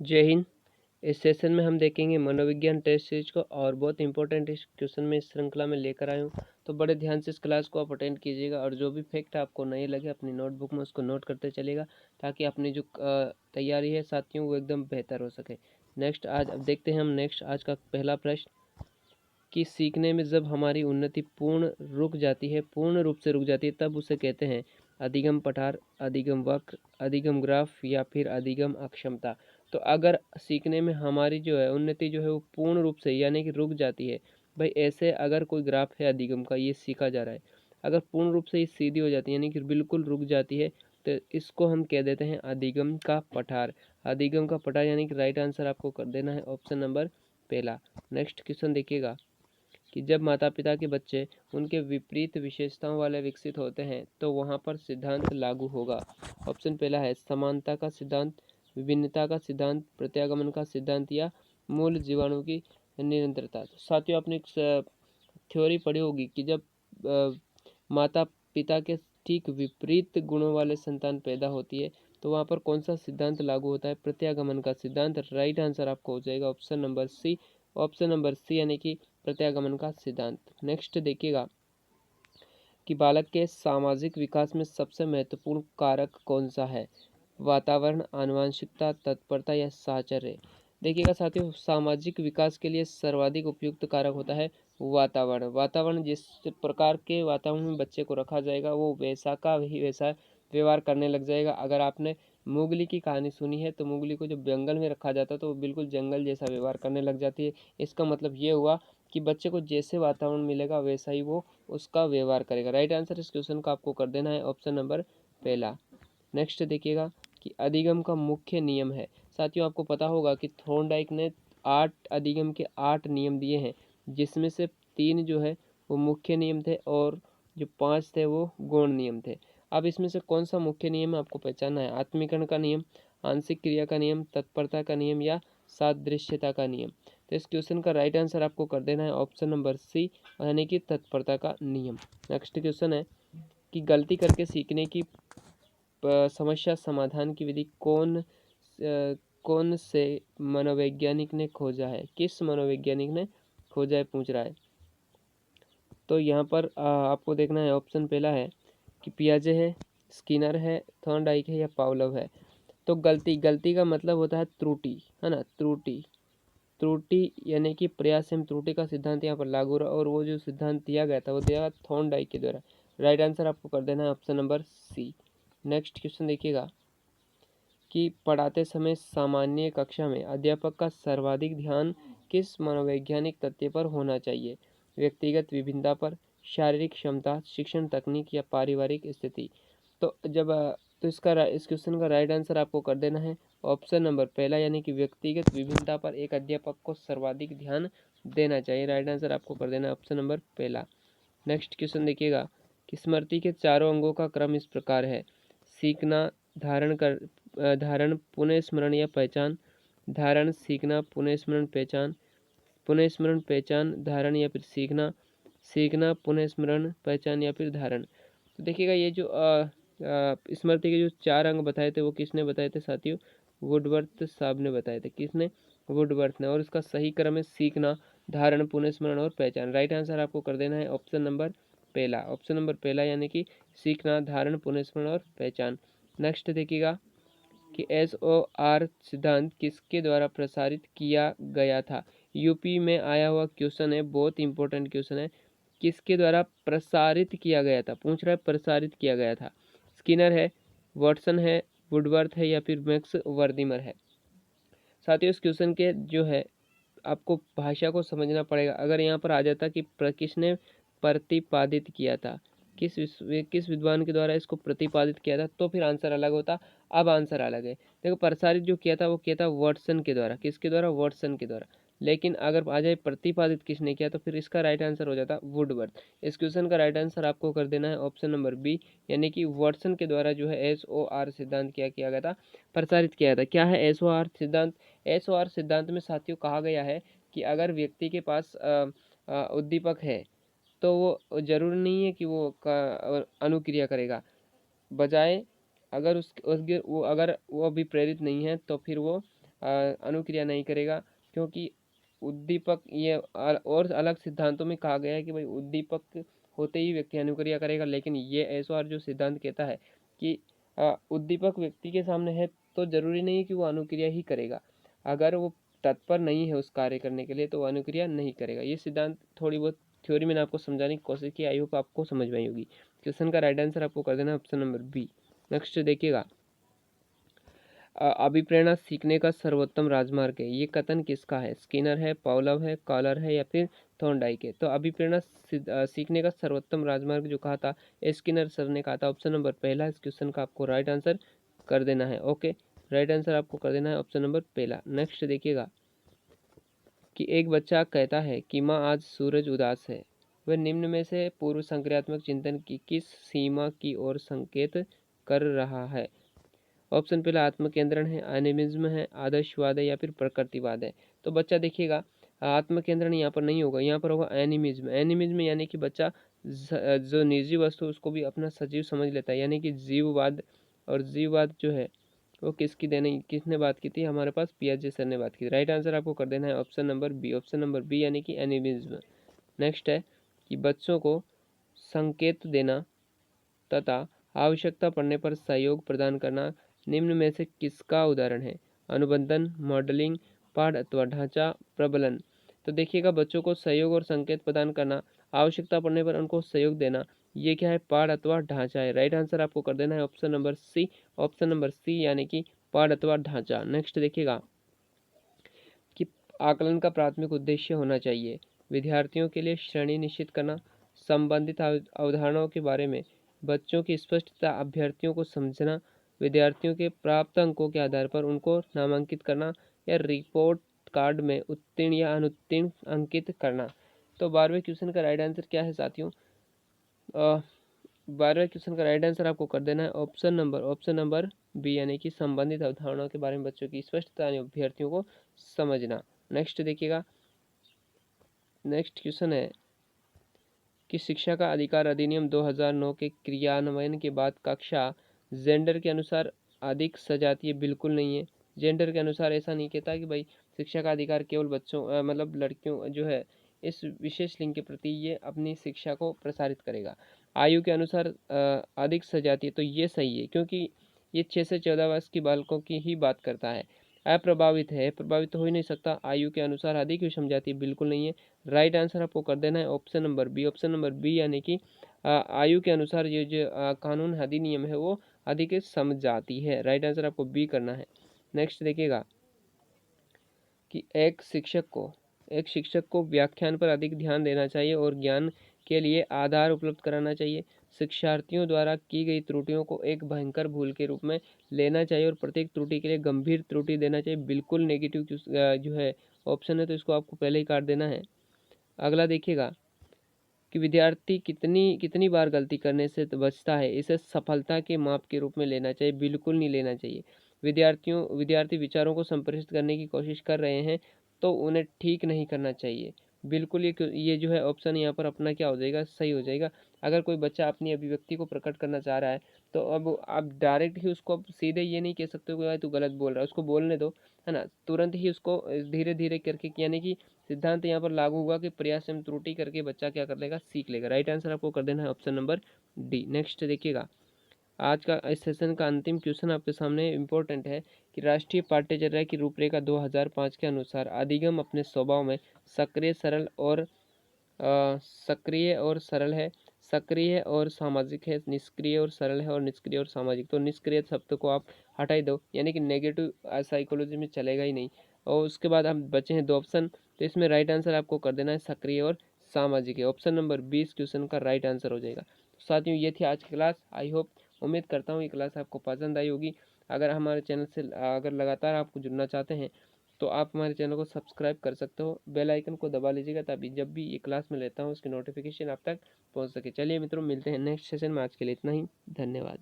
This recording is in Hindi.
जय हिंद। इस सेशन में हम देखेंगे मनोविज्ञान टेस्ट सीरीज को और बहुत इंपॉर्टेंट इस क्वेश्चन में इस श्रृंखला में लेकर आया हूँ। तो बड़े ध्यान से इस क्लास को आप अटेंड कीजिएगा और जो भी फैक्ट आपको नहीं लगे अपनी नोटबुक में उसको नोट करते चलेगा ताकि अपनी जो तैयारी है साथियों वो एकदम बेहतर हो सके। नेक्स्ट आज अब देखते हैं हम नेक्स्ट आज का पहला प्रश्न कि सीखने में जब हमारी उन्नति पूर्ण रूप से रुक जाती है तब उसे कहते हैं अधिगम पठार, अधिगम वक्र, अधिगम ग्राफ या फिर अधिगम अक्षमता। तो अगर सीखने में हमारी जो है उन्नति जो है वो पूर्ण रूप से यानी कि रुक जाती है, भाई ऐसे अगर कोई ग्राफ है अधिगम का, ये सीखा जा रहा है, अगर पूर्ण रूप से ये सीधी हो जाती है यानी कि बिल्कुल रुक जाती है तो इसको हम कह देते हैं अधिगम का पठार। अधिगम का पठार यानी कि राइट आंसर आपको कर देना है ऑप्शन नंबर पहला। नेक्स्ट क्वेश्चन देखिएगा कि जब माता पिता के बच्चे उनके विपरीत विशेषताओं वाले विकसित होते हैं तो वहाँ पर सिद्धांत लागू होगा। ऑप्शन पहला है समानता का सिद्धांत, विभिन्नता का सिद्धांत, प्रत्यागमन का सिद्धांत या मूल जीवाणु की निरंतरता। तो साथियों आपने एक थ्योरी पढ़ी होगी कि जब माता पिता के ठीक विपरीत गुणों वाले संतान पैदा होती है तो वहाँ पर कौन सा सिद्धांत लागू होता है? प्रत्यागमन का सिद्धांत। राइट आंसर आपको हो जाएगा option number C. Option number C यानी कि प्रत्यागमन का सिद्धांत। नेक्स्ट देखिएगा कि बालक के सामाजिक विकास में सबसे महत्वपूर्ण कारक कौन सा है? वातावरण, आनुवंशिकता, तत्परता या साहचर्य। देखिएगा साथियों सामाजिक विकास के लिए सर्वाधिक उपयुक्त कारक होता है वातावरण। वातावरण जिस प्रकार के वातावरण में बच्चे को रखा जाएगा वो वैसा का वैसा व्यवहार करने लग जाएगा। अगर आपने मोगली की कहानी सुनी है तो मोगली को जब जंगल में रखा जाता तो वो बिल्कुल जंगल जैसा व्यवहार करने लग जाती है। इसका मतलब ये हुआ कि बच्चे को जैसे वातावरण मिलेगा वैसा ही वो उसका व्यवहार करेगा। राइट आंसर इस क्वेश्चन का आपको कर देना है ऑप्शन नंबर पहला। नेक्स्ट देखिएगा कि अधिगम का मुख्य नियम है। साथियों आपको पता होगा कि थॉर्नडाइक ने 8 अधिगम के 8 नियम दिए हैं जिसमें से 3 जो है वो मुख्य नियम थे और जो 5 थे वो गौण नियम थे। अब इसमें से कौन सा मुख्य नियम आपको पहचानना है? आत्मीकरण का नियम, आंशिक क्रिया का नियम, तत्परता का नियम या सादृश्यता का नियम। तो इस क्वेश्चन का राइट आंसर आपको कर देना है ऑप्शन नंबर सी यानी कि तत्परता का नियम। नेक्स्ट क्वेश्चन है कि गलती करके सीखने की समस्या समाधान की विधि कौन से मनोवैज्ञानिक ने खोजा है? किस मनोवैज्ञानिक ने खोजा है पूछ रहा है। तो यहाँ पर आपको देखना है ऑप्शन पहला है कि पियाजे है, स्किनर है, थॉर्नडाइक है या पावलोव है। तो गलती का मतलब होता है त्रुटि, है ना, त्रुटि यानी कि प्रयास एवं त्रुटि का सिद्धांत यहाँ पर लागू रहा और वो जो सिद्धांत दिया गया था वो दिया थॉर्नडाइक के द्वारा। राइट आंसर आपको कर देना है option number C. Next question देखिएगा कि पढ़ाते समय सामान्य कक्षा में अध्यापक का सर्वाधिक ध्यान किस मनोवैज्ञानिक तथ्य पर होना चाहिए? व्यक्तिगत विभिन्नता पर, शारीरिक क्षमता, शिक्षण तकनीक या पारिवारिक स्थिति। तो इस क्वेश्चन का राइट आंसर आपको कर देना है ऑप्शन नंबर पहला यानी कि व्यक्तिगत विभिन्नता पर एक अध्यापक को सर्वाधिक ध्यान देना चाहिए। राइट आंसर आपको कर देना है ऑप्शन नंबर पहला। नेक्स्ट क्वेश्चन देखिएगा कि स्मृति के चारों अंगों का क्रम इस प्रकार है: सीखना, धारण, पुनः स्मरण या पहचान, धारण, सीखना, पुनः स्मरण, पहचान, पुनः स्मरण, पहचान, धारण या फिर सीखना, सीखना, पुनः स्मरण, पहचान या फिर धारण। तो देखिएगा ये जो स्मृति के जो 4 अंग बताए थे वो किसने बताए थे साथियों? वुडवर्थ साहब ने बताए थे। किसने? वुडवर्थ ने। और इसका सही क्रम है सीखना, धारण, पुनः स्मरण और पहचान। राइट आंसर आपको कर देना है ऑप्शन नंबर पहला। ऑप्शन नंबर पहला यानी कि सीखना, धारण, पुनः स्मरण और पहचान। नेक्स्ट देखिएगा कि SOR सिद्धांत किसके द्वारा प्रसारित किया गया था? यूपी में आया हुआ क्वेश्चन है, बहुत इंपॉर्टेंट क्वेश्चन है। किसके द्वारा प्रसारित किया गया था? पूछ रहा है प्रसारित किया गया था। स्किनर है, वाटसन है, वुडवर्थ है या फिर मैक्स वर्दिमर है। साथियों इस क्वेश्चन के जो है आपको भाषा को समझना पड़ेगा। अगर यहाँ पर आ जाता कि किसने प्रतिपादित किया था, किस विद्वान के द्वारा इसको प्रतिपादित किया था, तो फिर आंसर अलग होता। अब आंसर अलग है। देखो प्रसारित जो किया था वो किया था वाटसन के द्वारा। किसके द्वारा? वाटसन के द्वारा। लेकिन अगर आ जाए प्रतिपादित किसने किया तो फिर इसका राइट आंसर हो जाता वुडवर्थ। इस क्वेश्चन का राइट आंसर आपको कर देना है ऑप्शन नंबर बी यानी कि वाटसन के द्वारा जो है SOR सिद्धांत क्या किया गया था? प्रसारित किया था। क्या है SOR सिद्धांत? SOR सिद्धांत में साथियों कहा गया है कि अगर व्यक्ति के पास उद्दीपक है तो वो जरूरी नहीं है कि वो अनुक्रिया करेगा, बजाय अगर अगर वो अभी प्रेरित नहीं है तो फिर वो अनुक्रिया नहीं करेगा, क्योंकि उद्दीपक ये और अलग सिद्धांतों में कहा गया है कि भाई उद्दीपक होते ही व्यक्ति अनुक्रिया करेगा, लेकिन ये एसओआर जो सिद्धांत कहता है कि उद्दीपक व्यक्ति के सामने है तो जरूरी नहीं कि वो अनुक्रिया ही करेगा, अगर वो तत्पर नहीं है उस कार्य करने के लिए तो वो अनुक्रिया नहीं करेगा। ये सिद्धांत थोड़ी बहुत थ्योरी मैंने आपको समझाने की कोशिश की, आई होप आपको समझ में आई होगी। क्वेश्चन का राइट आंसर आपको कर देना ऑप्शन नंबर बी। नेक्स्ट देखिएगा, अभिप्रेरणा सीखने का सर्वोत्तम राजमार्ग है, ये कथन किसका है? स्किनर है, पावलोव है, कॉलर है या फिर थॉर्नडाइक है? तो अभिप्रेरणा सीखने का सर्वोत्तम राजमार्ग जो कहा था स्किनर सर ने कहा था, ऑप्शन नंबर पहला इस क्वेश्चन का आपको राइट आंसर कर देना है। ओके, राइट आंसर आपको कर देना है ऑप्शन नंबर पहला। नेक्स्ट देखिएगा कि एक बच्चा कहता है कि माँ आज सूरज उदास है, वह निम्न में से पूर्व संक्रियात्मक चिंतन की किस सीमा की ओर संकेत कर रहा है? ऑप्शन पहला आत्मकेंद्रण है, एनिमिज्म है, आदर्शवाद है या फिर प्रकृतिवाद है? तो बच्चा देखिएगा आत्मकेंद्रण यहाँ पर नहीं होगा, यहाँ पर होगा एनिमिज्म। एनिमिज्म यानी कि बच्चा जो निजी वस्तु उसको भी अपना सजीव समझ लेता है, यानी कि जीववाद। और जीववाद जो है वो किसने बात की थी? हमारे पास पियाजे सर ने बात की थी। राइट आंसर आपको कर देना है option number B. Option number B यानी कि एनिमिज्म। नेक्स्ट है कि बच्चों को संकेत देना तथा आवश्यकता पड़ने पर सहयोग प्रदान करना निम्न में से किसका उदाहरण है? अनुबंधन, मॉडलिंग, पाठ अथवा ढांचा, प्रबलन। तो देखिएगा बच्चों को सहयोग और संकेत प्रदान करना, आवश्यकता पड़ने पर उनको सहयोग देना, ये क्या है? पाठ अथवा ढांचा है। राइट आंसर आपको कर देना है option number C. Option number C यानी कि पाठ अथवा ढांचा। नेक्स्ट देखिएगा कि आकलन का प्राथमिक उद्देश्य होना चाहिए विद्यार्थियों के लिए श्रेणी निश्चित करना, संबंधित अवधारणाओं के बारे में बच्चों की स्पष्टता, अभ्यर्थियों को समझना, विद्यार्थियों के प्राप्त अंकों के आधार पर उनको नामांकित करना या रिपोर्ट कार्ड में उत्तीर्ण या अनुत्तीर्ण अंकित करना। तो 12वें क्वेश्चन का राइट आंसर क्या है साथियों? 12वें क्वेश्चन का राइट आंसर आपको कर देना है ऑप्शन नंबर बी यानी कि संबंधित अवधारणाओं के बारे में बच्चों की स्पष्टता यानी अभ्यर्थियों को समझना। नेक्स्ट देखिएगा, नेक्स्ट क्वेश्चन है कि शिक्षा का अधिकार अधिनियम 2009 के क्रियान्वयन के बाद कक्षा जेंडर के अनुसार अधिक सजातीय बिल्कुल नहीं है। जेंडर के अनुसार ऐसा नहीं कहता कि भाई शिक्षा का अधिकार केवल बच्चों मतलब लड़कियों जो है इस विशेष लिंग के प्रति ये अपनी शिक्षा को प्रसारित करेगा। आयु के अनुसार अधिक सजातीय, तो ये सही है क्योंकि ये 6 से 14 वर्ष की बालकों की ही बात करता है। अप्रभावित है, प्रभावित तो हो ही नहीं सकता, आयु के अनुसार अधिक विषम जाति बिल्कुल नहीं है। राइट आंसर आपको कर देना है option number B. Option number B यानी कि आयु के अनुसार ये जो कानून अधिनियम है वो अधिक समझाती है। राइट आंसर आपको बी करना है। नेक्स्ट देखिएगा कि एक शिक्षक को व्याख्यान पर अधिक ध्यान देना चाहिए और ज्ञान के लिए आधार उपलब्ध कराना चाहिए। शिक्षार्थियों द्वारा की गई त्रुटियों को एक भयंकर भूल के रूप में लेना चाहिए और प्रत्येक त्रुटि के लिए गंभीर त्रुटि देना चाहिए। बिल्कुल नेगेटिव जो है ऑप्शन है, तो इसको आपको पहले ही काट देना है। अगला देखिएगा कि विद्यार्थी कितनी कितनी बार गलती करने से बचता है, इसे सफलता के माप के रूप में लेना चाहिए, बिल्कुल नहीं लेना चाहिए। विद्यार्थी विचारों को संप्रेषित करने की कोशिश कर रहे हैं तो उन्हें ठीक नहीं करना चाहिए, बिल्कुल। ये जो है ऑप्शन यहाँ पर अपना क्या हो जाएगा? सही हो जाएगा। अगर कोई बच्चा अपनी अभिव्यक्ति को प्रकट करना चाह रहा है तो अब आप डायरेक्ट ही उसको अब सीधे ये नहीं कह सकते कि भाई तू गलत बोल रहा है, उसको बोलने दो, है ना। तुरंत ही उसको धीरे धीरे करके, यानी कि सिद्धांत यहाँ पर लागू हुआ कि प्रयास एवं त्रुटि करके बच्चा क्या कर लेगा? सीख लेगा। राइट आंसर आपको कर देना है ऑप्शन नंबर डी। नेक्स्ट देखिएगा, आज का इस सेशन का अंतिम क्वेश्चन आपके सामने इम्पोर्टेंट है कि राष्ट्रीय पाठ्यचर्या की रूपरेखा 2005 के अनुसार अधिगम अपने स्वभाव में सक्रिय और सरल है, सक्रिय और सामाजिक है, निष्क्रिय और सरल है और निष्क्रिय और सामाजिक। तो निष्क्रिय शब्द को आप हटा ही दो, यानी कि नेगेटिव साइकोलॉजी में चलेगा ही नहीं। और उसके बाद हम बचे हैं 2 ऑप्शन, तो इसमें राइट आंसर आपको कर देना है सक्रिय और सामाजिक है। ऑप्शन नंबर 20 क्वेश्चन का राइट आंसर हो जाएगा। साथियों ये थी आज की क्लास। आई होप, उम्मीद करता हूँ ये क्लास आपको पसंद आई होगी। अगर हमारे चैनल से अगर लगातार आपको जुड़ना चाहते हैं तो आप हमारे चैनल को सब्सक्राइब कर सकते हो, बेल आइकन को दबा लीजिएगा ताकि जब भी ये क्लास में लेता हूँ उसकी नोटिफिकेशन आप तक पहुँच सके। चलिए मित्रों, मिलते हैं नेक्स्ट सेशन में। आज के लिए इतना ही, धन्यवाद।